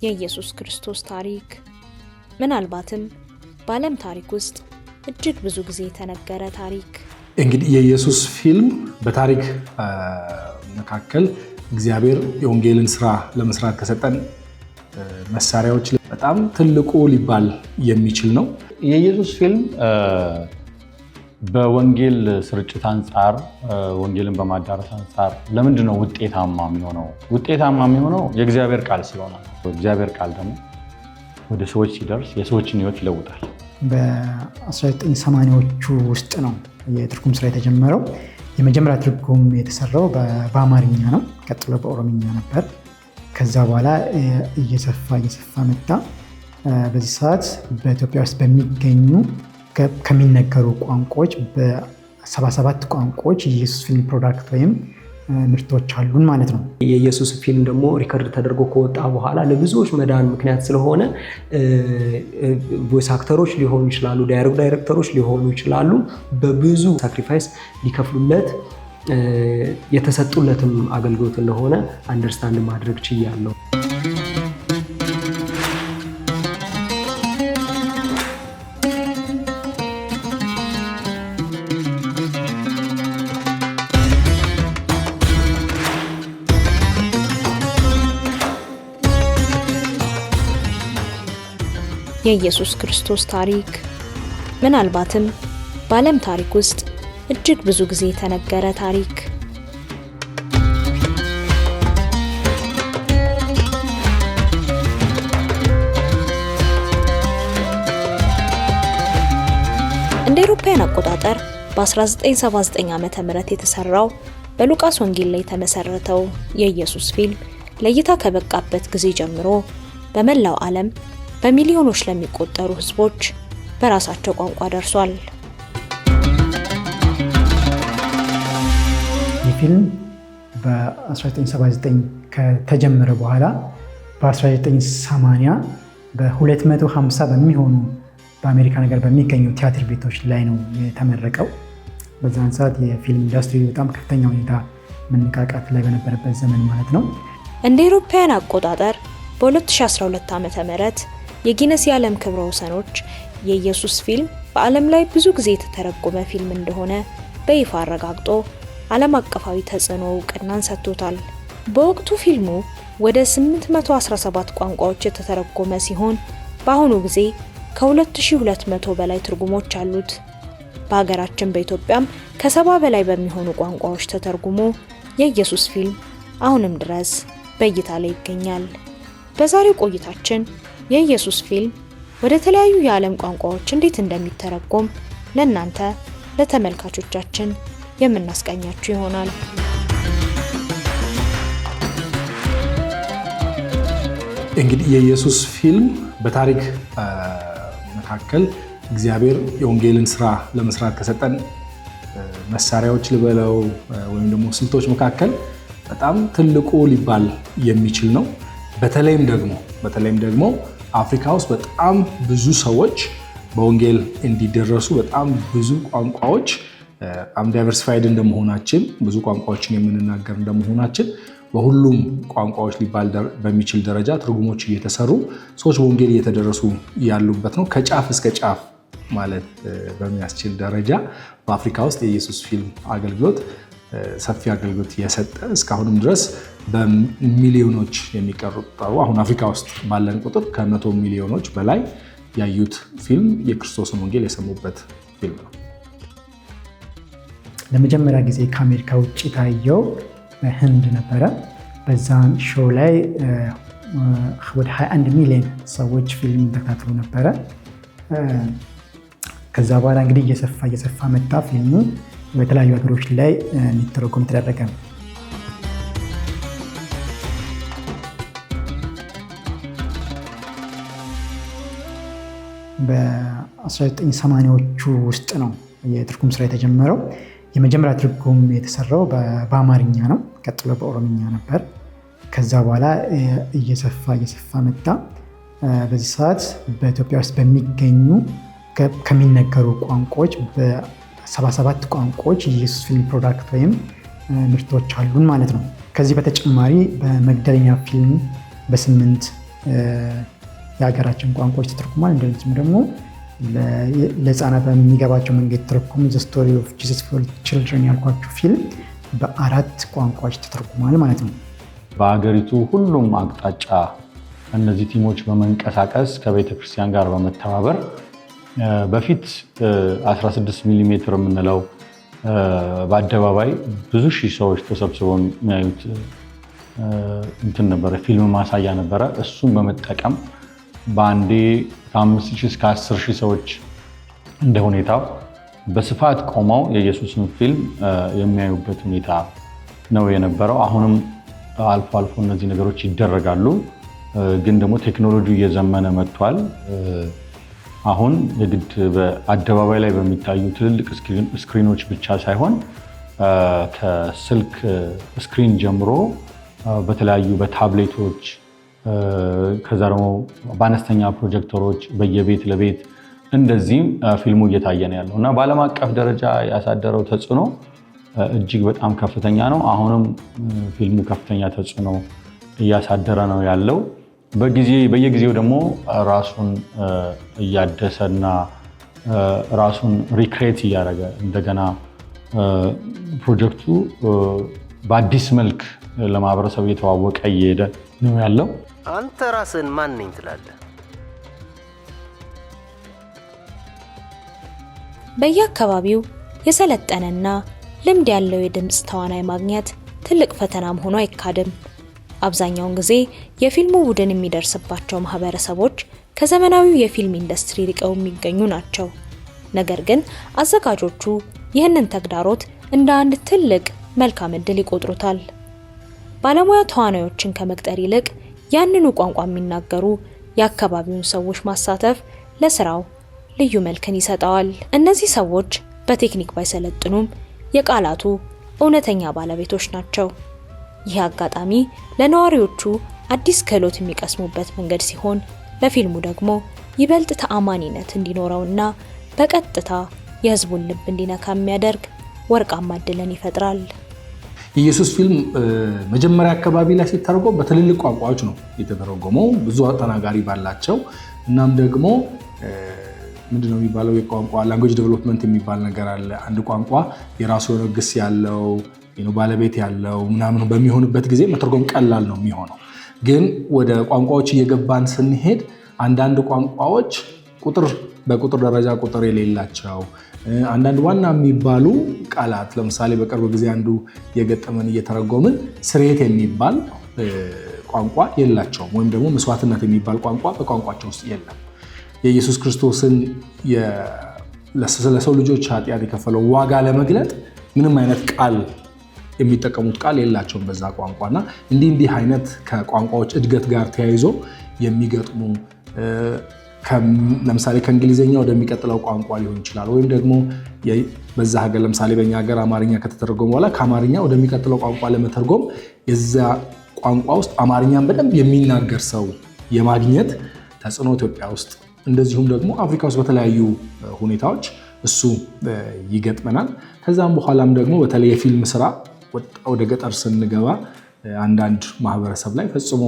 የኢየሱስ ክርስቶስ ታሪክ ምናልባትም በዓለም ታሪክ ውስጥ እጅግ ብዙ ጊዜ የተነገረ ታሪክ። እንግዲህ የኢየሱስ ፊልም በታሪክ መካከል እግዚአብሔር የወንጌልን ስራ ለመስራት ከሰጠን መሳሪያዎች በጣም ትልቁ ሊባል የሚችል ነው። የኢየሱስ ፊልም በወንጌል ስርጭት አንፃር ወንጌልን በማዳረስ አንፃር ለምንድነው ውጤታማ የሚሆነው? ውጤታማ የሚሆነው የእግዚአብሔር ቃል ስለሆነ ነው። እግዚአብሔር ቃል ደግሞ ወደ ሰዎች ሲደርስ የሰዎችን ሕይወት ይለውጣል። በ1980ዎቹ ውስጥ ነው የትርጉም ስራ የተጀመረው። የመጀመሪያ ትርጉም የተሰራው በአማርኛ ነው፣ ቀጥሎ በኦሮምኛ ነበር። ከዛ በኋላ እየሰፋ መጣ። በዚህ ሰዓት በኢትዮጵያ ውስጥ በሚገኙ ከሚነገሩ ቋንቋዎች በ77 ቋንቋዎች የኢየሱስ ፊልም ፕሮዳክት ወይም ምርቶች አሉን ማለት ነው። የኢየሱስ ፊልም ደግሞ ሪከርድ ተደርጎ ከወጣ በኋላ ለብዙዎች መዳን ምክንያት ስለሆነ ቮይስ አክተሮች ሊሆኑ ይችላሉ፣ ዳይሬክተሮች ሊሆኑ ይችላሉ። በብዙ ሳክሪፋይስ ሊከፍሉለት የተሰጡለትም አገልግሎት እንደሆነ አንደርስታንድ ማድረግ ችያለሁ። የኢየሱስ ክርስቶስ ታሪክ ምናልባትም በዓለም ታሪክ ውስጥ እጅግ ብዙ ጊዜ የተነገረ ታሪክ። እንደ አውሮፓውያን አቆጣጠር በ1979 ዓ.ም የተሰራው በሉቃስ ወንጌል ላይ የተመሰረተው የኢየሱስ ፊልም ለእይታ ከበቃበት ጊዜ ጀምሮ በመላው ዓለም በሚሊዮኖች ለሚቆጠሩ ህዝቦች በራሳቸው ቋንቋ ደርሷል። ይህ ፊልም በ1979 ከተጀመረ በኋላ በ1980 በ250 በሚሆኑ በአሜሪካ ነገር በሚገኙ ቲያትር ቤቶች ላይ ነው የተመረቀው። በዛን ሰዓት የፊልም ኢንዱስትሪ በጣም ከፍተኛ ሁኔታ መነቃቃት ላይ በነበረበት ዘመን ማለት ነው። እንደ አውሮፓውያን አቆጣጠር በ2012 ዓ.ም የጊነስ የዓለም ክብረ ወሰኖች የኢየሱስ ፊልም በዓለም ላይ ብዙ ጊዜ የተተረጎመ ፊልም እንደሆነ በይፋ አረጋግጦ ዓለም አቀፋዊ ተጽዕኖ እውቅናን ሰጥቶታል። በወቅቱ ፊልሙ ወደ 817 ቋንቋዎች የተተረጎመ ሲሆን በአሁኑ ጊዜ ከ2200 በላይ ትርጉሞች አሉት። በሀገራችን በኢትዮጵያም ከ70 በላይ በሚሆኑ ቋንቋዎች ተተርጉሞ የኢየሱስ ፊልም አሁንም ድረስ በእይታ ላይ ይገኛል። በዛሬው ቆይታችን የኢየሱስ ፊልም ወደ ተለያዩ የዓለም ቋንቋዎች እንዴት እንደሚተረጎም ለእናንተ ለተመልካቾቻችን የምናስቃኛችሁ ይሆናል። እንግዲህ የኢየሱስ ፊልም በታሪክ መካከል እግዚአብሔር የወንጌልን ስራ ለመስራት ከሰጠን መሳሪያዎች ልበለው ወይም ደግሞ ስልቶች መካከል በጣም ትልቁ ሊባል የሚችል ነው። በተለይም ደግሞ አፍሪካ ውስጥ በጣም ብዙ ሰዎች በወንጌል እንዲደረሱ በጣም ብዙ ቋንቋዎች ዳይቨርሲፋይድ እንደመሆናችን ብዙ ቋንቋዎችን የምንናገር እንደመሆናችን በሁሉም ቋንቋዎች ሊባል በሚችል ደረጃ ትርጉሞች እየተሰሩ ሰዎች በወንጌል እየተደረሱ ያሉበት ነው። ከጫፍ እስከ ጫፍ ማለት በሚያስችል ደረጃ በአፍሪካ ውስጥ የኢየሱስ ፊልም አገልግሎት ሰፊ አገልግሎት የሰጠ እስካሁንም ድረስ በሚሊዮኖች የሚቆጠሩ አሁን አፍሪካ ውስጥ ባለን ቁጥር ከ100 ሚሊዮኖች በላይ ያዩት ፊልም የክርስቶስን ወንጌል የሰሙበት ፊልም ነው። ለመጀመሪያ ጊዜ ከአሜሪካ ውጭ ታየው በህንድ ነበረ። በዛን ሾው ላይ ወደ 21 ሚሊዮን ሰዎች ፊልም ተከታትሎ ነበረ። ከዛ በኋላ እንግዲህ እየሰፋ መጣ። ፊልሙ በተለያዩ ሀገሮች ላይ እንዲተረጎም ተደረገ። በ1980ዎቹ ውስጥ ነው የትርጉም ስራ የተጀመረው። የመጀመሪያ ትርጉም የተሰራው በአማርኛ ነው፣ ቀጥሎ በኦሮምኛ ነበር። ከዛ በኋላ እየሰፋ መጣ። በዚህ ሰዓት በኢትዮጵያ ውስጥ በሚገኙ ከሚነገሩ ቋንቋዎች በ77 ቋንቋዎች የኢየሱስ ፊልም ፕሮዳክት ወይም ምርቶች አሉን ማለት ነው። ከዚህ በተጨማሪ በመግደለኛ ፊልም በ8 የሀገራችን ቋንቋዎች ተተርጉሟል። እንደዚሁም ደግሞ ለህፃናት በሚገባቸው መንገድ ተተርጉሞ ዘ ስቶሪ ኦፍ ጂሰስ ፎር ችልድረን ያልኳቸው ፊልም በ4 ቋንቋዎች ተተርጉሟል ማለት ነው። በሀገሪቱ ሁሉም አቅጣጫ እነዚህ ቲሞች በመንቀሳቀስ ከቤተክርስቲያን ጋር በመተባበር በፊት 16 ሚሊ ሜትር የምንለው በአደባባይ ብዙ ሺህ ሰዎች ተሰብስበው የሚያዩት እንትን ነበረ፣ ፊልም ማሳያ ነበረ። እሱን በመጠቀም በአንዴ ከ5,000 እስከ 10,000 ሰዎች እንደ ሁኔታው በስፋት ቆመው የኢየሱስን ፊልም የሚያዩበት ሁኔታ ነው የነበረው። አሁንም አልፎ አልፎ እነዚህ ነገሮች ይደረጋሉ፣ ግን ደግሞ ቴክኖሎጂ እየዘመነ መጥቷል። አሁን የግድ በአደባባይ ላይ በሚታዩ ትልልቅ ስክሪኖች ብቻ ሳይሆን ከስልክ ስክሪን ጀምሮ በተለያዩ በታብሌቶች ከዛ ደግሞ በአነስተኛ ፕሮጀክተሮች በየቤት ለቤት እንደዚህም ፊልሙ እየታየ ነው ያለው እና በዓለም አቀፍ ደረጃ ያሳደረው ተጽዕኖ እጅግ በጣም ከፍተኛ ነው። አሁንም ፊልሙ ከፍተኛ ተጽዕኖ እያሳደረ ነው ያለው። በየጊዜው ደግሞ ራሱን እያደሰና ራሱን ሪክሬት እያደረገ እንደገና ፕሮጀክቱ በአዲስ መልክ ለማህበረሰብ እየተዋወቀ እየሄደ ነው ያለው። አንተ ራስን ማን ነኝ ትላለህ? በየአካባቢው የሰለጠነና ልምድ ያለው የድምፅ ተዋናይ ማግኘት ትልቅ ፈተናም ሆኖ አይካድም። አብዛኛውን ጊዜ የፊልሙ ቡድን የሚደርስባቸው ማህበረሰቦች ከዘመናዊው የፊልም ኢንዱስትሪ ርቀው የሚገኙ ናቸው። ነገር ግን አዘጋጆቹ ይህንን ተግዳሮት እንደ አንድ ትልቅ መልካም ዕድል ይቆጥሩታል። ባለሙያ ተዋናዮችን ከመቅጠር ይልቅ ያንኑ ቋንቋ የሚናገሩ የአካባቢውን ሰዎች ማሳተፍ ለስራው ልዩ መልክን ይሰጠዋል። እነዚህ ሰዎች በቴክኒክ ባይሰለጥኑም የቃላቱ እውነተኛ ባለቤቶች ናቸው። ይህ አጋጣሚ ለነዋሪዎቹ አዲስ ክህሎት የሚቀስሙበት መንገድ ሲሆን፣ ለፊልሙ ደግሞ ይበልጥ ተአማኒነት እንዲኖረውና በቀጥታ የህዝቡን ልብ እንዲነካ የሚያደርግ ወርቃማ ዕድልን ይፈጥራል። የኢየሱስ ፊልም መጀመሪያ አካባቢ ላይ ሲተረጎም በትልልቅ ቋንቋዎች ነው የተተረጎመው፣ ብዙ ተናጋሪ ባላቸው። እናም ደግሞ ምንድነው የሚባለው የቋንቋ ላንጉዌጅ ዴቨሎፕመንት የሚባል ነገር አለ። አንድ ቋንቋ የራሱ የሆነ ግስ ያለው ባለቤት ያለው ምናምን በሚሆንበት ጊዜ መተርጎም ቀላል ነው የሚሆነው። ግን ወደ ቋንቋዎች እየገባን ስንሄድ አንዳንድ ቋንቋዎች በቁጥር ደረጃ ቁጥር የሌላቸው አንዳንድ ዋና የሚባሉ ቃላት፣ ለምሳሌ በቅርብ ጊዜ አንዱ የገጠመን እየተረጎምን ስርየት የሚባል ቋንቋ የላቸውም፣ ወይም ደግሞ መስዋዕትነት የሚባል ቋንቋ በቋንቋቸው ውስጥ የለም። የኢየሱስ ክርስቶስን ለሰው ልጆች ኃጢአት የከፈለው ዋጋ ለመግለጥ ምንም አይነት ቃል የሚጠቀሙት ቃል የላቸውም በዛ ቋንቋና እንዲህ አይነት ከቋንቋዎች እድገት ጋር ተያይዞ የሚገጥሙ ለምሳሌ ከእንግሊዝኛ ወደሚቀጥለው ቋንቋ ሊሆን ይችላል። ወይም ደግሞ በዛ ሀገር ለምሳሌ በእኛ ሀገር አማርኛ ከተተረጎመ በኋላ ከአማርኛ ወደሚቀጥለው ቋንቋ ለመተርጎም የዛ ቋንቋ ውስጥ አማርኛን በደንብ የሚናገር ሰው የማግኘት ተጽዕኖ ኢትዮጵያ ውስጥ እንደዚሁም ደግሞ አፍሪካ ውስጥ በተለያዩ ሁኔታዎች እሱ ይገጥመናል። ከዛም በኋላም ደግሞ በተለይ የፊልም ስራ ወደ ገጠር ስንገባ አንዳንድ ማህበረሰብ ላይ ፈጽሞ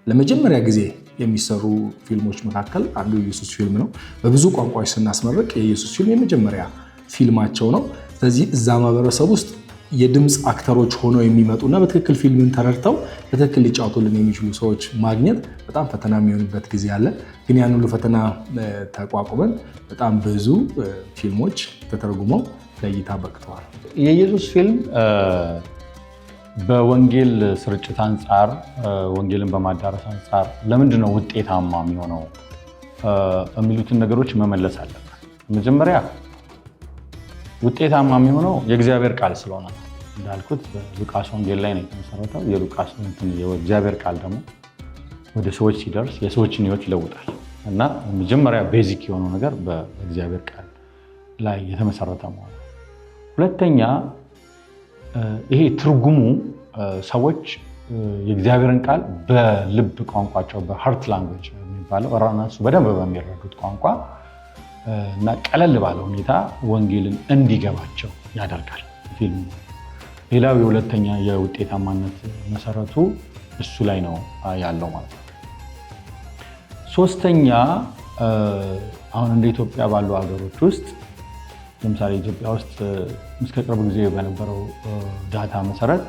ለመጀመሪያ ጊዜ የሚሰሩ ፊልሞች መካከል አንዱ የኢየሱስ ፊልም ነው። በብዙ ቋንቋዎች ስናስመርቅ የኢየሱስ ፊልም የመጀመሪያ ፊልማቸው ነው። ስለዚህ እዛ ማህበረሰብ ውስጥ የድምፅ አክተሮች ሆነው የሚመጡና በትክክል ፊልምን ተረድተው በትክክል ሊጫወቱልን የሚችሉ ሰዎች ማግኘት በጣም ፈተና የሚሆንበት ጊዜ አለ። ግን ያን ሁሉ ፈተና ተቋቁመን በጣም ብዙ ፊልሞች ተተርጉመው ለእይታ በቅተዋል። የኢየሱስ ፊልም በወንጌል ስርጭት አንጻር፣ ወንጌልን በማዳረስ አንጻር ለምንድነው ውጤታማ የሚሆነው የሚሉትን ነገሮች መመለስ አለበት። መጀመሪያ ውጤታማ የሚሆነው የእግዚአብሔር ቃል ስለሆነ ነው። እንዳልኩት በሉቃስ ወንጌል ላይ ነው የተመሰረተው። የእግዚአብሔር ቃል ደግሞ ወደ ሰዎች ሲደርስ የሰዎችን ሕይወት ይለውጣል እና መጀመሪያ ቤዚክ የሆነው ነገር በእግዚአብሔር ቃል ላይ የተመሰረተ መሆኑ። ሁለተኛ ይሄ ትርጉሙ ሰዎች የእግዚአብሔርን ቃል በልብ ቋንቋቸው በሃርት ላንጉዌጅ የሚባለው እራሱ በደንብ በሚረዱት ቋንቋ እና ቀለል ባለ ሁኔታ ወንጌልን እንዲገባቸው ያደርጋል ፊልሙ። ሌላው የሁለተኛ የውጤታማነት መሰረቱ እሱ ላይ ነው ያለው ማለት ነው። ሶስተኛ አሁን እንደ ኢትዮጵያ ባሉ ሀገሮች ውስጥ ለምሳሌ ኢትዮጵያ ውስጥ እስከ ቅርብ ጊዜ በነበረው ዳታ መሰረት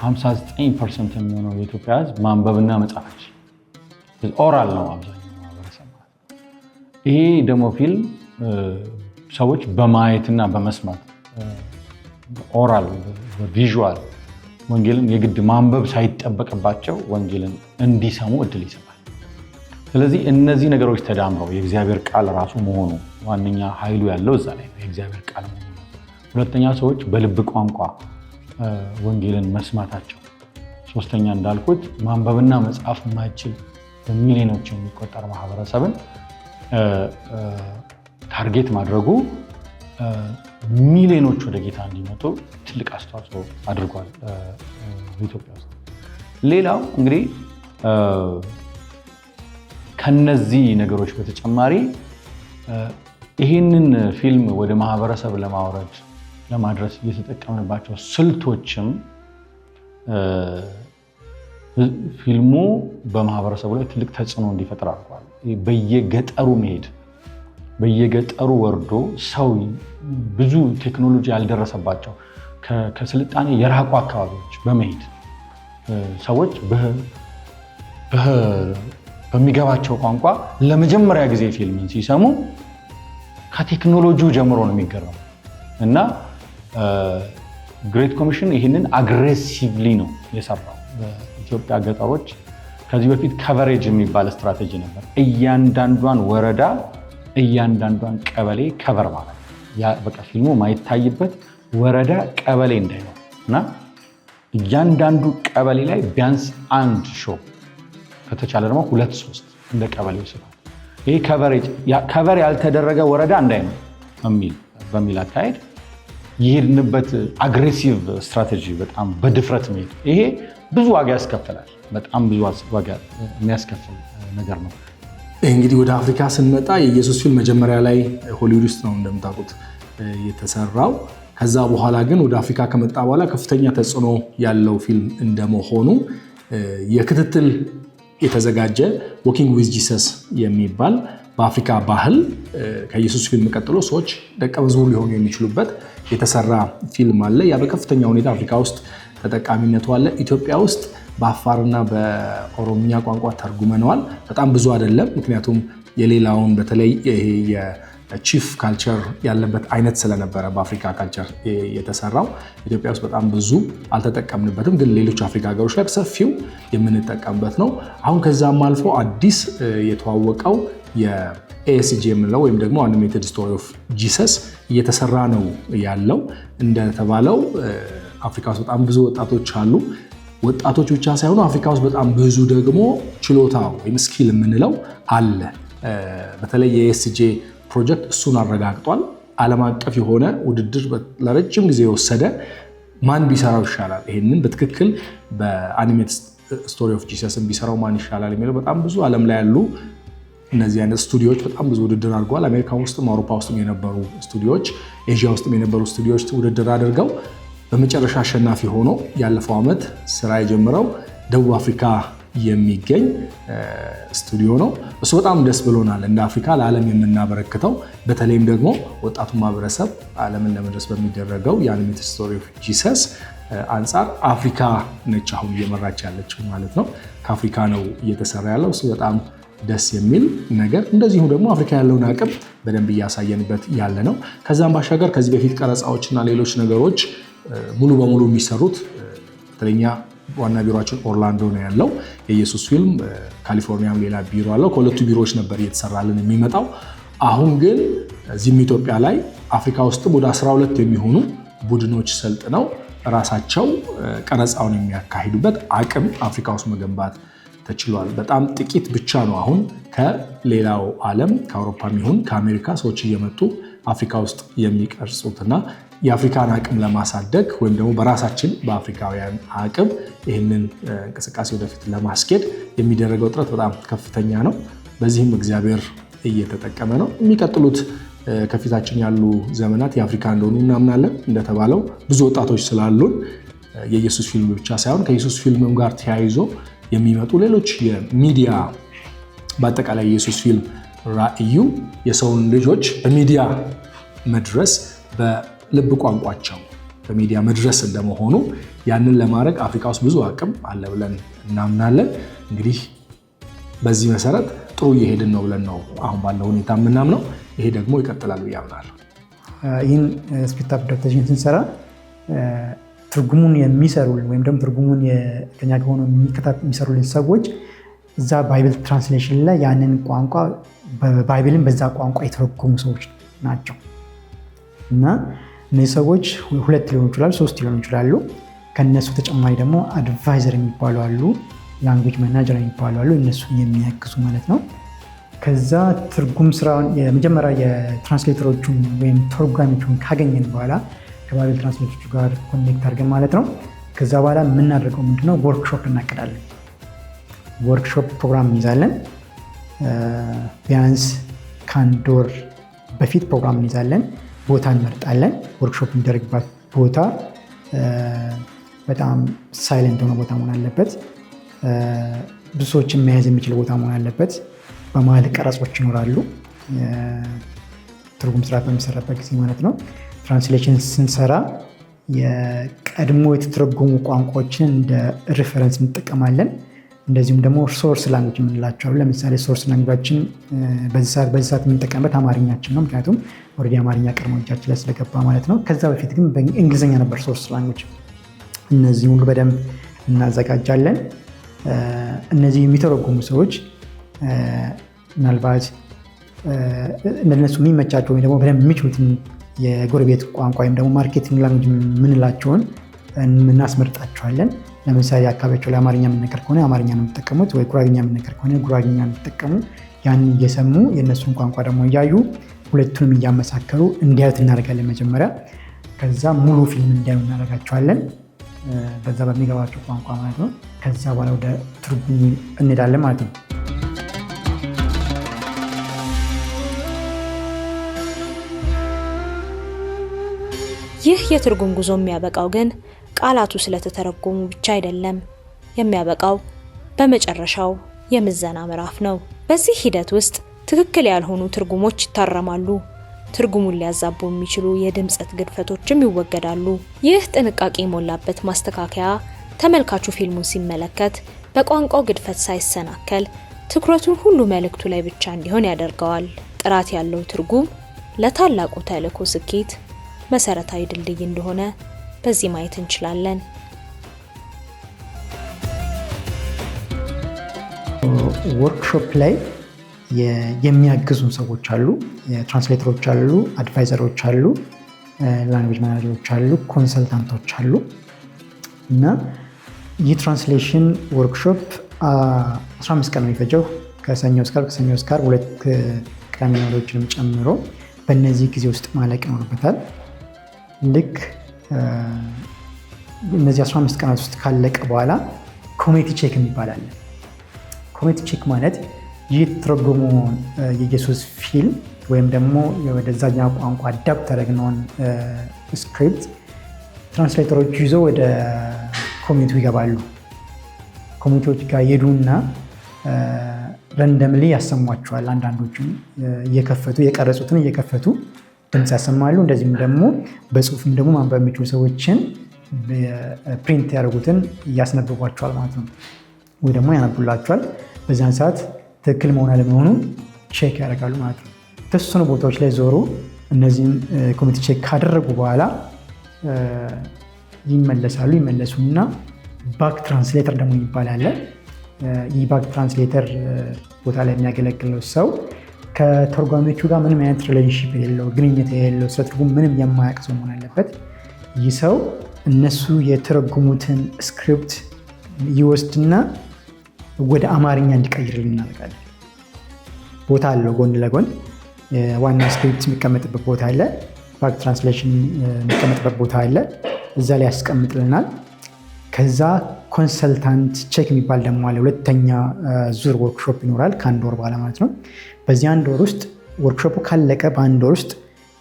59% የሚሆነው የኢትዮጵያ ሕዝብ ማንበብና መጻፍ አይችልም። ኦራል ነው አብዛኛው ማህበረሰብ ማለት ነው። ይሄ ደግሞ ፊልም ሰዎች በማየትና በመስማት ኦራል በቪዥዋል ወንጌልን የግድ ማንበብ ሳይጠበቅባቸው ወንጌልን እንዲሰሙ እድል ይሰጣል። ስለዚህ እነዚህ ነገሮች ተዳምረው የእግዚአብሔር ቃል ራሱ መሆኑ ዋነኛ ኃይሉ ያለው እዛ ላይ ነው፣ የእግዚአብሔር ቃል መሆኑ። ሁለተኛ ሰዎች በልብ ቋንቋ ወንጌልን መስማታቸው። ሶስተኛ እንዳልኩት ማንበብና መጻፍ የማይችል በሚሊዮኖች የሚቆጠር ማህበረሰብን ታርጌት ማድረጉ ሚሊዮኖች ወደ ጌታ እንዲመጡ ትልቅ አስተዋጽኦ አድርጓል በኢትዮጵያ ውስጥ። ሌላው እንግዲህ ከነዚህ ነገሮች በተጨማሪ ይህንን ፊልም ወደ ማህበረሰብ ለማውረድ ለማድረስ እየተጠቀምንባቸው ስልቶችም ፊልሙ በማህበረሰቡ ላይ ትልቅ ተጽዕኖ እንዲፈጥር አድርጓል። በየገጠሩ መሄድ፣ በየገጠሩ ወርዶ ሰው ብዙ ቴክኖሎጂ ያልደረሰባቸው ከስልጣኔ የራቁ አካባቢዎች በመሄድ ሰዎች በሚገባቸው ቋንቋ ለመጀመሪያ ጊዜ ፊልምን ሲሰሙ ከቴክኖሎጂው ጀምሮ ነው የሚገረሙ እና ግሬት ኮሚሽን ይህንን አግሬሲቭሊ ነው የሰራው። በኢትዮጵያ ገጠሮች ከዚህ በፊት ከቨሬጅ የሚባል ስትራቴጂ ነበር። እያንዳንዷን ወረዳ፣ እያንዳንዷን ቀበሌ ከቨር ማለት በቃ ፊልሙ ማይታይበት ወረዳ ቀበሌ እንዳይኖር እና እያንዳንዱ ቀበሌ ላይ ቢያንስ አንድ ሾው ከተቻለ ደግሞ 2-3 እንደ ቀበሌው ስፋት። ይሄ ከቨር ያልተደረገ ወረዳ እንዳይኖር በሚል አካሄድ የሄድንበት አግሬሲቭ ስትራቴጂ፣ በጣም በድፍረት መሄድ፣ ይሄ ብዙ ዋጋ ያስከፍላል። በጣም ብዙ ዋጋ የሚያስከፍል ነገር ነው። እንግዲህ ወደ አፍሪካ ስንመጣ የኢየሱስ ፊልም መጀመሪያ ላይ ሆሊውድ ውስጥ ነው እንደምታውቁት የተሰራው። ከዛ በኋላ ግን ወደ አፍሪካ ከመጣ በኋላ ከፍተኛ ተጽዕኖ ያለው ፊልም እንደመሆኑ የክትትል የተዘጋጀ ዎኪንግ ዊዝ ጂሰስ የሚባል በአፍሪካ ባህል ከኢየሱስ ፊልም ቀጥሎ ሰዎች ደቀ መዝሙር ሊሆኑ የሚችሉበት የተሰራ ፊልም አለ። ያ በከፍተኛ ሁኔታ አፍሪካ ውስጥ ተጠቃሚነቱ አለ። ኢትዮጵያ ውስጥ በአፋርና በኦሮምኛ ቋንቋ ተርጉመነዋል። በጣም ብዙ አይደለም፣ ምክንያቱም የሌላውን በተለይ ይሄ የቺፍ ካልቸር ያለበት አይነት ስለነበረ በአፍሪካ ካልቸር የተሰራው ኢትዮጵያ ውስጥ በጣም ብዙ አልተጠቀምንበትም፣ ግን ሌሎች አፍሪካ ሀገሮች ላይ በሰፊው የምንጠቀምበት ነው። አሁን ከዛም አልፎ አዲስ የተዋወቀው የኤኤስጂ የምንለው ወይም ደግሞ አኒሜትድ ስቶሪ ኦፍ ጂሰስ እየተሰራ ነው ያለው። እንደተባለው አፍሪካ ውስጥ በጣም ብዙ ወጣቶች አሉ። ወጣቶች ብቻ ሳይሆኑ አፍሪካ ውስጥ በጣም ብዙ ደግሞ ችሎታ ወይም ስኪል የምንለው አለ። በተለይ የኤኤስጂ ፕሮጀክት እሱን አረጋግጧል። ዓለም አቀፍ የሆነ ውድድር ለረጅም ጊዜ የወሰደ ማን ቢሰራው ይሻላል፣ ይህንን በትክክል በአኒሜትድ ስቶሪ ኦፍ ጂሰስን ቢሰራው ማን ይሻላል የሚለው በጣም ብዙ ዓለም ላይ ያሉ እነዚህ አይነት ስቱዲዮዎች በጣም ብዙ ውድድር አድርገዋል። አሜሪካ ውስጥም አውሮፓ ውስጥም የነበሩ ስቱዲዮዎች፣ ኤዥያ ውስጥም የነበሩ ስቱዲዮዎች ውድድር አድርገው በመጨረሻ አሸናፊ ሆኖ ያለፈው ዓመት ስራ የጀመረው ደቡብ አፍሪካ የሚገኝ ስቱዲዮ ነው። እሱ በጣም ደስ ብሎናል። እንደ አፍሪካ ለዓለም የምናበረክተው በተለይም ደግሞ ወጣቱ ማህበረሰብ ዓለምን ለመድረስ በሚደረገው የአኒሜትድ ስቶሪ ኦፍ ጂሰስ አንጻር አፍሪካ ነች አሁን እየመራች ያለችው ማለት ነው። ከአፍሪካ ነው እየተሰራ ያለው። እሱ በጣም ደስ የሚል ነገር፣ እንደዚሁ ደግሞ አፍሪካ ያለውን አቅም በደንብ እያሳየንበት ያለ ነው። ከዛም ባሻገር ከዚህ በፊት ቀረጻዎችና ሌሎች ነገሮች ሙሉ በሙሉ የሚሰሩት በተለኛ ዋና ቢሮችን ኦርላንዶ ነው ያለው። የኢየሱስ ፊልም ካሊፎርኒያም ሌላ ቢሮ አለው። ከሁለቱ ቢሮዎች ነበር እየተሰራልን የሚመጣው። አሁን ግን እዚህም ኢትዮጵያ ላይ አፍሪካ ውስጥም ወደ 12 የሚሆኑ ቡድኖች ሰልጥነው ራሳቸው ቀረጻውን የሚያካሂዱበት አቅም አፍሪካ ውስጥ መገንባት ተችሏል። በጣም ጥቂት ብቻ ነው አሁን ከሌላው ዓለም ከአውሮፓም ይሁን ከአሜሪካ ሰዎች እየመጡ አፍሪካ ውስጥ የሚቀርጹትና የአፍሪካን አቅም ለማሳደግ ወይም ደግሞ በራሳችን በአፍሪካውያን አቅም ይህንን እንቅስቃሴ ወደፊት ለማስኬድ የሚደረገው ጥረት በጣም ከፍተኛ ነው። በዚህም እግዚአብሔር እየተጠቀመ ነው። የሚቀጥሉት ከፊታችን ያሉ ዘመናት የአፍሪካ እንደሆኑ እናምናለን። እንደተባለው ብዙ ወጣቶች ስላሉን የኢየሱስ ፊልም ብቻ ሳይሆን ከኢየሱስ ፊልምም ጋር ተያይዞ የሚመጡ ሌሎች የሚዲያ በአጠቃላይ የኢየሱስ ፊልም ራዕዩ የሰውን ልጆች በሚዲያ መድረስ በልብ ቋንቋቸው በሚዲያ መድረስ እንደመሆኑ ያንን ለማድረግ አፍሪካ ውስጥ ብዙ አቅም አለ ብለን እናምናለን። እንግዲህ በዚህ መሰረት ጥሩ እየሄድን ነው ብለን ነው አሁን ባለው ሁኔታ የምናምነው። ይሄ ደግሞ ይቀጥላል ብዬ አምናለሁ። ይህን ስክሪፕት አዳፕቴሽን ስንሰራ ትርጉሙን የሚሰሩ ወይም ደግሞ ትርጉሙን ከኛ ከሆኑ የሚሰሩልን ሰዎች እዛ ባይብል ትራንስሌሽን ላይ ያንን ቋንቋ ባይብልን በዛ ቋንቋ የተረጎሙ ሰዎች ናቸው እና እነዚህ ሰዎች 2 ሊሆኑ ይችላሉ፣ 3 ሊሆኑ ይችላሉ። ከነሱ ተጨማሪ ደግሞ አድቫይዘር የሚባሉ አሉ፣ ላንጉጅ መናጀር የሚባሉ አሉ፣ እነሱን የሚያግዙ ማለት ነው። ከዛ ትርጉም ስራውን የመጀመሪያ የትራንስሌተሮቹን ወይም ተርጓሚዎቹን ካገኘን በኋላ ከባይብል ትራንስሌተሮቹ ጋር ኮኔክት አድርገን ማለት ነው። ከዛ በኋላ የምናደርገው ምንድነው ወርክሾፕ እናቅዳለን። ወርክሾፕ ፕሮግራም እንይዛለን። ቢያንስ ከ1 ወር በፊት ፕሮግራም እንይዛለን። ቦታ እንመርጣለን። ወርክሾፕ የሚደረግባት ቦታ በጣም ሳይለንት ሆነ ቦታ መሆን አለበት። ብዙ ሰዎችን መያዝ የሚችል ቦታ መሆን አለበት። በመሀል ቀረጾች ይኖራሉ፣ ትርጉም ስራ በሚሰራበት ጊዜ ማለት ነው። ትራንስሌሽን ስንሰራ የቀድሞ የተተረጎሙ ቋንቋዎችን እንደ ሪፈረንስ እንጠቀማለን። እንደዚሁም ደግሞ ሶርስ ላንጉጅ የምንላቸው ለምሳሌ ሶርስ ላንጉጃችን በዚህ ሰዓት የምንጠቀምበት አማርኛችን ነው። ምክንያቱም ኦልሬዲ አማርኛ ቀድሞ እጃችን ላይ ስለገባ ማለት ነው። ከዛ በፊት ግን በእንግሊዝኛ ነበር ሶርስ ላንጉጅ። እነዚህ ሁሉ በደንብ እናዘጋጃለን። እነዚህ የሚተረጉሙ ሰዎች ምናልባት እነሱ የሚመቻቸው ወይም ደግሞ በደንብ የሚችሉትን የጎረቤት ቋንቋ ወይም ደግሞ ማርኬቲንግ ላንጉጅ የምንላቸውን እናስመርጣቸዋለን። ለምሳሌ አካባቢያቸው ላይ አማርኛ የምንነገር ከሆነ አማርኛ ነው የሚጠቀሙት፣ ወይ ጉራግኛ የምንነገር ከሆነ ጉራግኛ የሚጠቀሙ። ያን እየሰሙ የእነሱን ቋንቋ ደግሞ እያዩ ሁለቱንም እያመሳከሩ እንዲያዩት እናደርጋለን መጀመሪያ። ከዛ ሙሉ ፊልም እንዲያዩ እናደርጋቸዋለን በዛ በሚገባቸው ቋንቋ ማለት ነው። ከዛ በኋላ ወደ ትርጉሙ እንሄዳለን ማለት ነው። ይህ የትርጉም ጉዞ የሚያበቃው ግን ቃላቱ ስለተተረጎሙ ብቻ አይደለም። የሚያበቃው በመጨረሻው የምዘና ምዕራፍ ነው። በዚህ ሂደት ውስጥ ትክክል ያልሆኑ ትርጉሞች ይታረማሉ። ትርጉሙን ሊያዛቡ የሚችሉ የድምጸት ግድፈቶችም ይወገዳሉ። ይህ ጥንቃቄ የሞላበት ማስተካከያ ተመልካቹ ፊልሙን ሲመለከት በቋንቋው ግድፈት ሳይሰናከል ትኩረቱን ሁሉ መልእክቱ ላይ ብቻ እንዲሆን ያደርገዋል። ጥራት ያለው ትርጉም ለታላቁ ተልዕኮ ስኬት መሰረታዊ ድልድይ እንደሆነ በዚህ ማየት እንችላለን። ወርክሾፕ ላይ የሚያግዙን ሰዎች አሉ። ትራንስሌተሮች አሉ፣ አድቫይዘሮች አሉ፣ ላንጉጅ ማናጀሮች አሉ፣ ኮንሰልታንቶች አሉ እና ይህ ትራንስሌሽን ወርክሾፕ 15 ቀን ነው የሚፈጀው። ከሰኞ እስከ ዓርብ 2 ቅዳሜና እሁዶችንም ጨምሮ በእነዚህ ጊዜ ውስጥ ማለቅ ይኖርበታል። ልክ እነዚህ 15 ቀናት ውስጥ ካለቀ በኋላ ኮሚኒቲ ቼክ የሚባል አለ። ኮሚኒቲ ቼክ ማለት ይህ የተተረጎመውን የኢየሱስ ፊልም ወይም ደግሞ ወደዛኛው ቋንቋ አዳፕት ያደረግነውን ስክሪፕት ትራንስሌተሮች ይዘው ወደ ኮሚኒቲው ይገባሉ። ኮሚኒቲዎች ጋር ይሄዱና ረንደምሊ ያሰሟቸዋል። አንዳንዶቹን እየከፈቱ የቀረጹትን እየከፈቱ ድምፅ ያሰማሉ። እንደዚህም ደግሞ በጽሁፍም ደግሞ ማንበብ የሚችሉ ሰዎችን ፕሪንት ያደርጉትን እያስነብቧቸዋል ማለት ነው፣ ወይ ደግሞ ያነቡላቸዋል። በዛን ሰዓት ትክክል መሆን አለመሆኑን ቼክ ያደርጋሉ ማለት ነው። የተወሰኑ ቦታዎች ላይ ዞሩ እነዚህም ኮሚኒቲ ቼክ ካደረጉ በኋላ ይመለሱና ባክ ትራንስሌተር ደግሞ ይባላል። ይህ ባክ ትራንስሌተር ቦታ ላይ የሚያገለግለው ሰው ከተርጓሚዎቹ ጋር ምንም አይነት ሪሌሽንሺፕ የሌለው ግንኙነት የሌለው ስለ ትርጉም ምንም የማያውቅ ሰው መሆን አለበት። ይህ ሰው እነሱ የተረጉሙትን ስክሪፕት ይወስድና ወደ አማርኛ እንዲቀይርልን እናደርጋለን። ቦታ አለው፣ ጎን ለጎን ዋና ስክሪፕት የሚቀመጥበት ቦታ አለ፣ ባክ ትራንስሌሽን የሚቀመጥበት ቦታ አለ። እዛ ላይ ያስቀምጥልናል። ከዛ ኮንሰልታንት ቼክ የሚባል ደግሞ አለ። ሁለተኛ ዙር ወርክሾፕ ይኖራል ከ1 ወር በኋላ ማለት ነው። በዚህ 1 ወር ውስጥ ወርክሾፑ ካለቀ በ1 ወር ውስጥ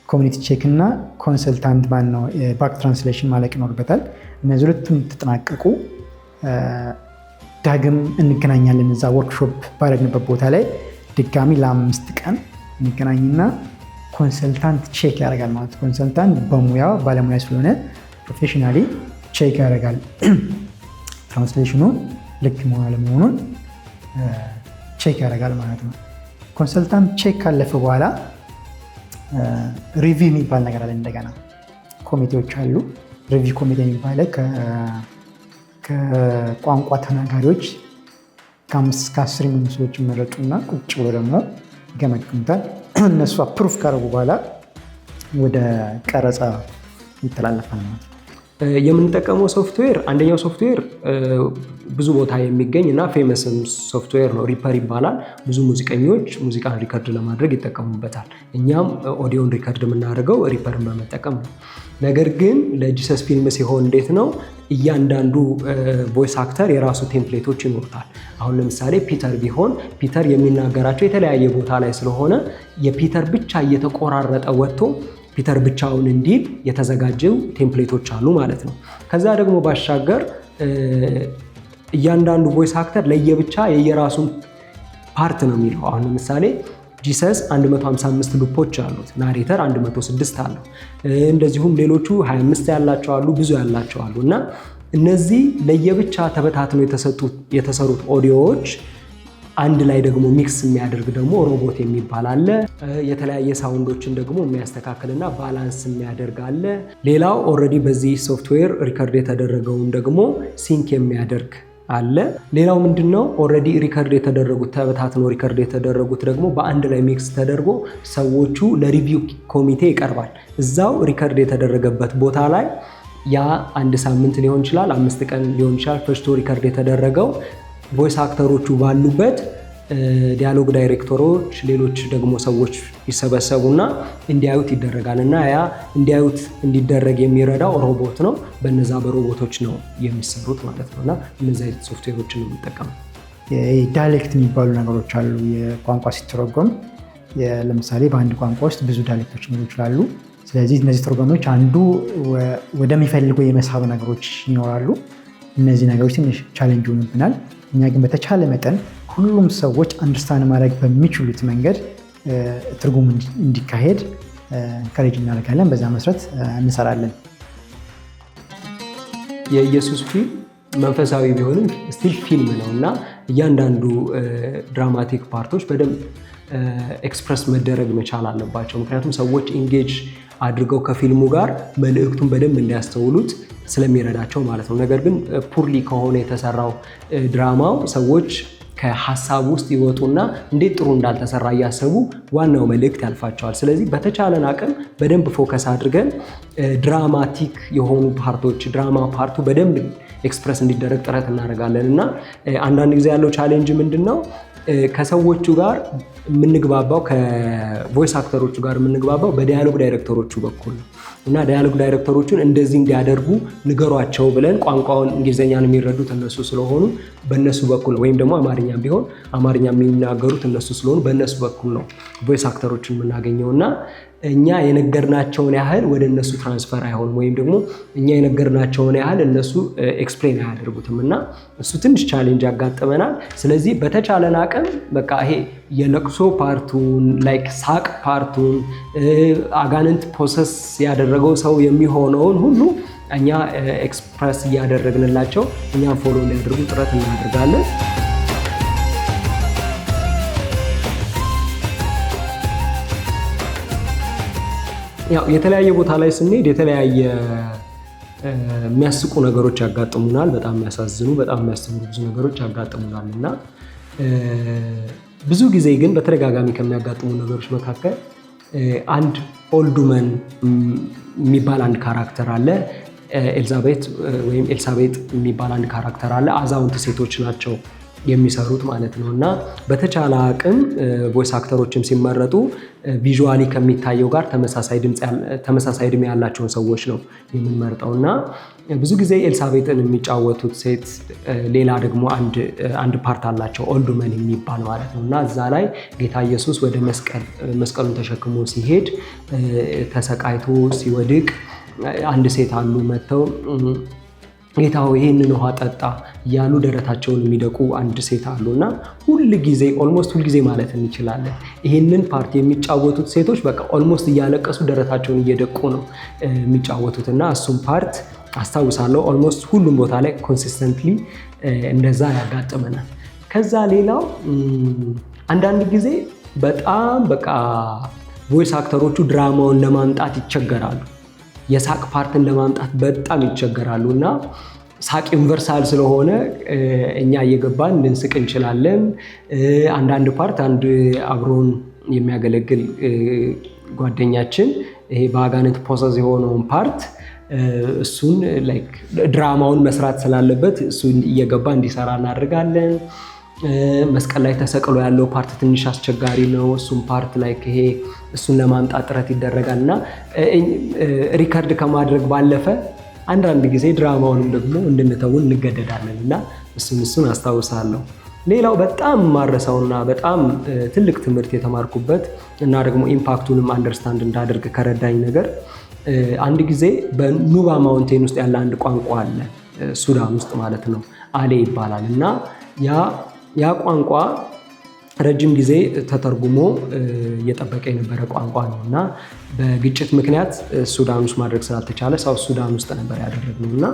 ኮሚኒቲ ቼክ እና ኮንሰልታንት ባነው ባክ ትራንስሌሽን ማለቅ ይኖርበታል። እነዚህ ሁለቱም ተጠናቀቁ ዳግም እንገናኛለን። እዛ ወርክሾፕ ባደረግንበት ቦታ ላይ ድጋሚ ለ5 ቀን እንገናኝና ኮንሰልታንት ቼክ ያደርጋል ማለት ነው። ኮንሰልታንት በሙያ ባለሙያ ስለሆነ ፕሮፌሽናሊ ቼክ ያደርጋል ትራንስሌሽኑ ልክ መሆን አለመሆኑን ቼክ ያደርጋል ማለት ነው። ኮንሰልታንት ቼክ ካለፈ በኋላ ሪቪው የሚባል ነገር አለ። እንደገና ኮሚቴዎች አሉ። ሪቪው ኮሚቴ የሚባለ ከቋንቋ ተናጋሪዎች ከ5 እስከ 10 የሚሆኑ ሰዎች ይመረጡና ቁጭ ብሎ ደግሞ ይገመግሙታል። እነሱ አፕሩቭ ካደረጉ በኋላ ወደ ቀረጻ ይተላለፋል ማለት ነው። የምንጠቀመው ሶፍትዌር አንደኛው ሶፍትዌር ብዙ ቦታ የሚገኝ እና ፌመስም ሶፍትዌር ነው። ሪፐር ይባላል። ብዙ ሙዚቀኞች ሙዚቃን ሪከርድ ለማድረግ ይጠቀሙበታል። እኛም ኦዲዮን ሪከርድ የምናደርገው ሪፐርን በመጠቀም ነው። ነገር ግን ለጂሰስ ፊልም ሲሆን እንዴት ነው? እያንዳንዱ ቮይስ አክተር የራሱ ቴምፕሌቶች ይኖሩታል። አሁን ለምሳሌ ፒተር ቢሆን ፒተር የሚናገራቸው የተለያየ ቦታ ላይ ስለሆነ የፒተር ብቻ እየተቆራረጠ ወጥቶ ፒተር ብቻውን እንዲል የተዘጋጀው ቴምፕሌቶች አሉ ማለት ነው። ከዛ ደግሞ ባሻገር እያንዳንዱ ቮይስ አክተር ለየብቻ የየራሱን ፓርት ነው የሚለው። አሁን ለምሳሌ ጂሰስ 155 ሉፖች አሉት፣ ናሬተር 106 አለው። እንደዚሁም ሌሎቹ 25 ያላቸው አሉ፣ ብዙ ያላቸው አሉ እና እነዚህ ለየብቻ ተበታትነው የተሰሩት ኦዲዮዎች አንድ ላይ ደግሞ ሚክስ የሚያደርግ ደግሞ ሮቦት የሚባል አለ። የተለያየ ሳውንዶችን ደግሞ የሚያስተካክልና ባላንስ የሚያደርግ አለ። ሌላው ኦልሬዲ በዚህ ሶፍትዌር ሪከርድ የተደረገውን ደግሞ ሲንክ የሚያደርግ አለ። ሌላው ምንድነው? ኦልሬዲ ሪከርድ የተደረጉት ተበታትነው ሪከርድ የተደረጉት ደግሞ በአንድ ላይ ሚክስ ተደርጎ ሰዎቹ ለሪቪው ኮሚቴ ይቀርባል። እዛው ሪከርድ የተደረገበት ቦታ ላይ ያ 1 ሳምንት ሊሆን ይችላል፣ 5 ቀን ሊሆን ይችላል ፈጅቶ ሪከርድ የተደረገው ቮይስ አክተሮቹ ባሉበት ዲያሎግ ዳይሬክተሮች፣ ሌሎች ደግሞ ሰዎች ይሰበሰቡና እንዲያዩት ይደረጋል እና ያ እንዲያዩት እንዲደረግ የሚረዳው ሮቦት ነው። በነዛ በሮቦቶች ነው የሚሰሩት ማለት ነው እና እነዚህ አይነት ሶፍትዌሮችን ነው የሚጠቀመው። ዳይሌክት የሚባሉ ነገሮች አሉ። የቋንቋ ሲተረጎም ለምሳሌ በአንድ ቋንቋ ውስጥ ብዙ ዳይሌክቶች ሊኖሩ ይችላሉ። ስለዚህ እነዚህ ተርጓሚዎች አንዱ ወደሚፈልገው የመሳብ ነገሮች ይኖራሉ። እነዚህ ነገሮች ትንሽ ቻሌንጅ ይሆኑብናል። እኛ ግን በተቻለ መጠን ሁሉም ሰዎች አንደርስታንድ ማድረግ በሚችሉት መንገድ ትርጉም እንዲካሄድ ኢንካሬጅ እናደርጋለን። በዛ መሰረት እንሰራለን። የኢየሱስ ፊልም መንፈሳዊ ቢሆንም ስቲል ፊልም ነው እና እያንዳንዱ ድራማቲክ ፓርቶች በደንብ ኤክስፕረስ መደረግ መቻል አለባቸው። ምክንያቱም ሰዎች ኢንጌጅ አድርገው ከፊልሙ ጋር መልእክቱን በደንብ እንዲያስተውሉት ስለሚረዳቸው ማለት ነው። ነገር ግን ፑርሊ ከሆነ የተሰራው ድራማው ሰዎች ከሀሳብ ውስጥ ይወጡና እንዴት ጥሩ እንዳልተሰራ እያሰቡ ዋናው መልእክት ያልፋቸዋል። ስለዚህ በተቻለን አቅም በደንብ ፎከስ አድርገን ድራማቲክ የሆኑ ፓርቶች ድራማ ፓርቱ በደንብ ኤክስፕረስ እንዲደረግ ጥረት እናደርጋለን እና አንዳንድ ጊዜ ያለው ቻሌንጅ ምንድን ነው? ከሰዎቹ ጋር የምንግባባው ከቮይስ አክተሮቹ ጋር የምንግባባው በዲያሎግ ዳይሬክተሮቹ በኩል ነው እና ዲያሎግ ዳይሬክተሮቹን እንደዚህ እንዲያደርጉ ንገሯቸው ብለን ቋንቋውን እንግሊዝኛን የሚረዱት እነሱ ስለሆኑ በእነሱ በኩል ወይም ደግሞ አማርኛም ቢሆን አማርኛ የሚናገሩት እነሱ ስለሆኑ በእነሱ በኩል ነው ቮይስ አክተሮችን የምናገኘው እና እኛ የነገርናቸውን ያህል ወደ እነሱ ትራንስፈር አይሆንም ወይም ደግሞ እኛ የነገርናቸውን ያህል እነሱ ኤክስፕሌን አያደርጉትም እና እሱ ትንሽ ቻሌንጅ ያጋጥመናል። ስለዚህ በተቻለን አቅም በቃ ይሄ የለቅሶ ፓርቱን ላይክ ሳቅ ፓርቱን አጋንንት ፕሮሰስ ያደረገው ሰው የሚሆነውን ሁሉ እኛ ኤክስፕረስ እያደረግንላቸው እኛም ፎሎ እንዲያደርጉ ጥረት እናደርጋለን። ያው የተለያየ ቦታ ላይ ስንሄድ የተለያየ የሚያስቁ ነገሮች ያጋጥሙናል። በጣም የሚያሳዝኑ፣ በጣም የሚያስተምሩ ብዙ ነገሮች ያጋጥሙናል እና ብዙ ጊዜ ግን በተደጋጋሚ ከሚያጋጥሙ ነገሮች መካከል አንድ ኦልዱመን የሚባል አንድ ካራክተር አለ። ኤልዛቤት ወይም ኤልሳቤጥ የሚባል አንድ ካራክተር አለ። አዛውንት ሴቶች ናቸው የሚሰሩት ማለት ነው እና በተቻለ አቅም ቮይስ አክተሮችም ሲመረጡ ቪዥዋሊ ከሚታየው ጋር ተመሳሳይ እድሜ ያላቸውን ሰዎች ነው የምንመርጠው እና ብዙ ጊዜ ኤልሳቤጥን የሚጫወቱት ሴት ሌላ ደግሞ አንድ ፓርት አላቸው ኦልዱመን የሚባል ማለት ነው እና እዛ ላይ ጌታ ኢየሱስ ወደ መስቀሉን ተሸክሞ ሲሄድ ተሰቃይቶ ሲወድቅ አንድ ሴት አሉ መጥተው ጌታ ሆይ ይህንን ውሃ ጠጣ እያሉ ደረታቸውን የሚደቁ አንድ ሴት አሉና ሁልጊዜ ኦልሞስት ሁልጊዜ ማለት እንችላለን ይህንን ፓርት የሚጫወቱት ሴቶች በቃ ኦልሞስት እያለቀሱ ደረታቸውን እየደቁ ነው የሚጫወቱትና እሱም ፓርት አስታውሳለሁ። ኦልሞስት ሁሉም ቦታ ላይ ኮንሲስተንትሊ እንደዛ ያጋጥመናል። ከዛ ሌላው አንዳንድ ጊዜ በጣም በቃ ቮይስ አክተሮቹ ድራማውን ለማምጣት ይቸገራሉ። የሳቅ ፓርትን ለማምጣት በጣም ይቸገራሉ እና ሳቅ ዩኒቨርሳል ስለሆነ እኛ እየገባን ልንስቅ እንችላለን። አንዳንድ ፓርት አንድ አብሮን የሚያገለግል ጓደኛችን ይሄ በአጋንንት ፖሰስ የሆነውን ፓርት እሱን ላይክ ድራማውን መስራት ስላለበት እሱን እየገባ እንዲሰራ እናደርጋለን። መስቀል ላይ ተሰቅሎ ያለው ፓርት ትንሽ አስቸጋሪ ነው። እሱን ፓርት ላይክ ይሄ እሱን ለማምጣት ጥረት ይደረጋል እና ሪከርድ ከማድረግ ባለፈ አንዳንድ ጊዜ ድራማውንም ደግሞ እንድንተውን እንገደዳለን እና እሱን አስታውሳለሁ። ሌላው በጣም ማረሳውና በጣም ትልቅ ትምህርት የተማርኩበት እና ደግሞ ኢምፓክቱንም አንደርስታንድ እንዳደርግ ከረዳኝ ነገር አንድ ጊዜ በኑባ ማውንቴን ውስጥ ያለ አንድ ቋንቋ አለ፣ ሱዳን ውስጥ ማለት ነው። አሌ ይባላል እና ያ ቋንቋ ረጅም ጊዜ ተተርጉሞ እየጠበቀ የነበረ ቋንቋ ነው እና በግጭት ምክንያት ሱዳን ውስጥ ማድረግ ስላልተቻለ ሳውት ሱዳን ውስጥ ነበር ያደረግነው እና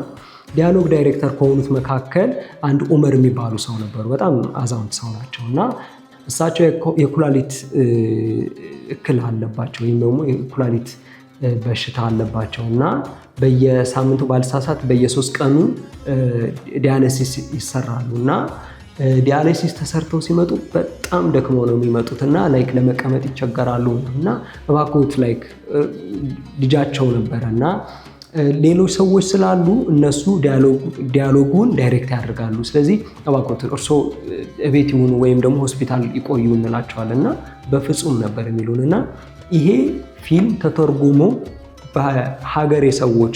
ዲያሎግ ዳይሬክተር ከሆኑት መካከል አንድ ኡመር የሚባሉ ሰው ነበሩ። በጣም አዛውንት ሰው ናቸው እና እሳቸው የኩላሊት እክል አለባቸው ወይም ደግሞ የኩላሊት በሽታ አለባቸው እና በየሳምንቱ ባልሳሳት በየ3 ቀኑ ዲያሊሲስ ይሰራሉ እና ዲያሊሲስ ተሰርተው ሲመጡ በጣም ደክመው ነው የሚመጡት እና ላይክ ለመቀመጥ ይቸገራሉ እና እባክዎት ላይክ ልጃቸው ነበረ እና ሌሎች ሰዎች ስላሉ እነሱ ዲያሎጉን ዳይሬክት ያደርጋሉ። ስለዚህ እባክዎት እርስዎ እቤት ይሁኑ ወይም ደግሞ ሆስፒታል ይቆዩ እንላቸዋለን እና በፍጹም ነበር የሚሉን እና ይሄ ፊልም ተተርጉሞ በሀገሬ ሰዎች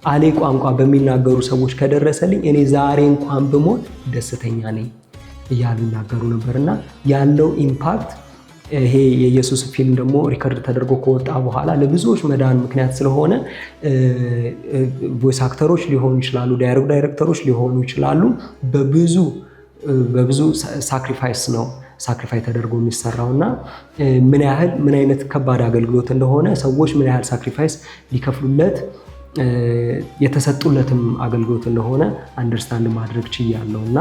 አሌ ቋንቋ በሚናገሩ ሰዎች ከደረሰልኝ እኔ ዛሬ እንኳን ብሞት ደስተኛ ነኝ እያሉ ይናገሩ ነበርና ያለው ኢምፓክት ይሄ የኢየሱስ ፊልም ደግሞ ሪከርድ ተደርጎ ከወጣ በኋላ ለብዙዎች መዳን ምክንያት ስለሆነ ቮይስ አክተሮች ሊሆኑ ይችላሉ፣ ዳይሬክት ዳይሬክተሮች ሊሆኑ ይችላሉ። በብዙ ሳክሪፋይ ተደርጎ የሚሰራውና ምን አይነት ከባድ አገልግሎት እንደሆነ ሰዎች ምን ያህል ሳክሪፋይስ ሊከፍሉለት የተሰጡለትም አገልግሎት እንደሆነ አንደርስታንድ ማድረግ ችያለሁ እና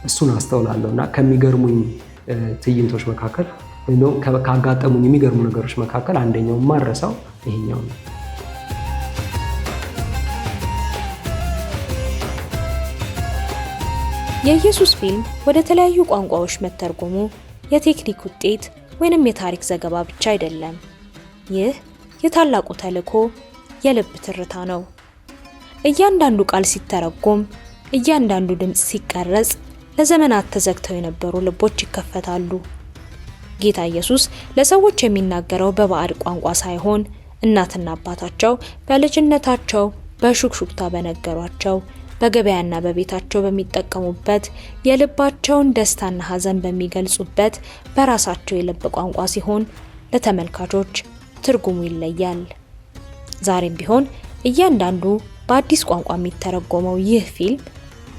እሱን አስተውላለሁ እና ከሚገርሙኝ ትዕይንቶች መካከል ወይም ካጋጠሙኝ የሚገርሙ ነገሮች መካከል አንደኛው ማረሳው ይሄኛው ነው። የኢየሱስ ፊልም ወደ ተለያዩ ቋንቋዎች መተርጎሙ የቴክኒክ ውጤት ወይንም የታሪክ ዘገባ ብቻ አይደለም። ይህ የታላቁ ተልእኮ የልብ ትርታ ነው። እያንዳንዱ ቃል ሲተረጎም፣ እያንዳንዱ ድምፅ ሲቀረጽ ለዘመናት ተዘግተው የነበሩ ልቦች ይከፈታሉ። ጌታ ኢየሱስ ለሰዎች የሚናገረው በባዕድ ቋንቋ ሳይሆን እናትና አባታቸው በልጅነታቸው በሹክሹክታ በነገሯቸው በገበያና በቤታቸው በሚጠቀሙበት የልባቸውን ደስታና ሐዘን በሚገልጹበት በራሳቸው የልብ ቋንቋ ሲሆን ለተመልካቾች ትርጉሙ ይለያል። ዛሬም ቢሆን እያንዳንዱ በአዲስ ቋንቋ የሚተረጎመው ይህ ፊልም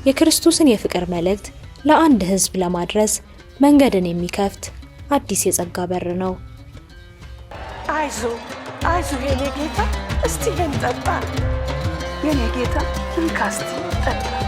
የክርስቶስን የፍቅር መልእክት ለአንድ ሕዝብ ለማድረስ መንገድን የሚከፍት አዲስ የጸጋ በር ነው። አይዞ የኔ ጌታ፣ እስቲ ይህን ጠጣ። የኔ ጌታ እንካ እስቲ ጠጣ።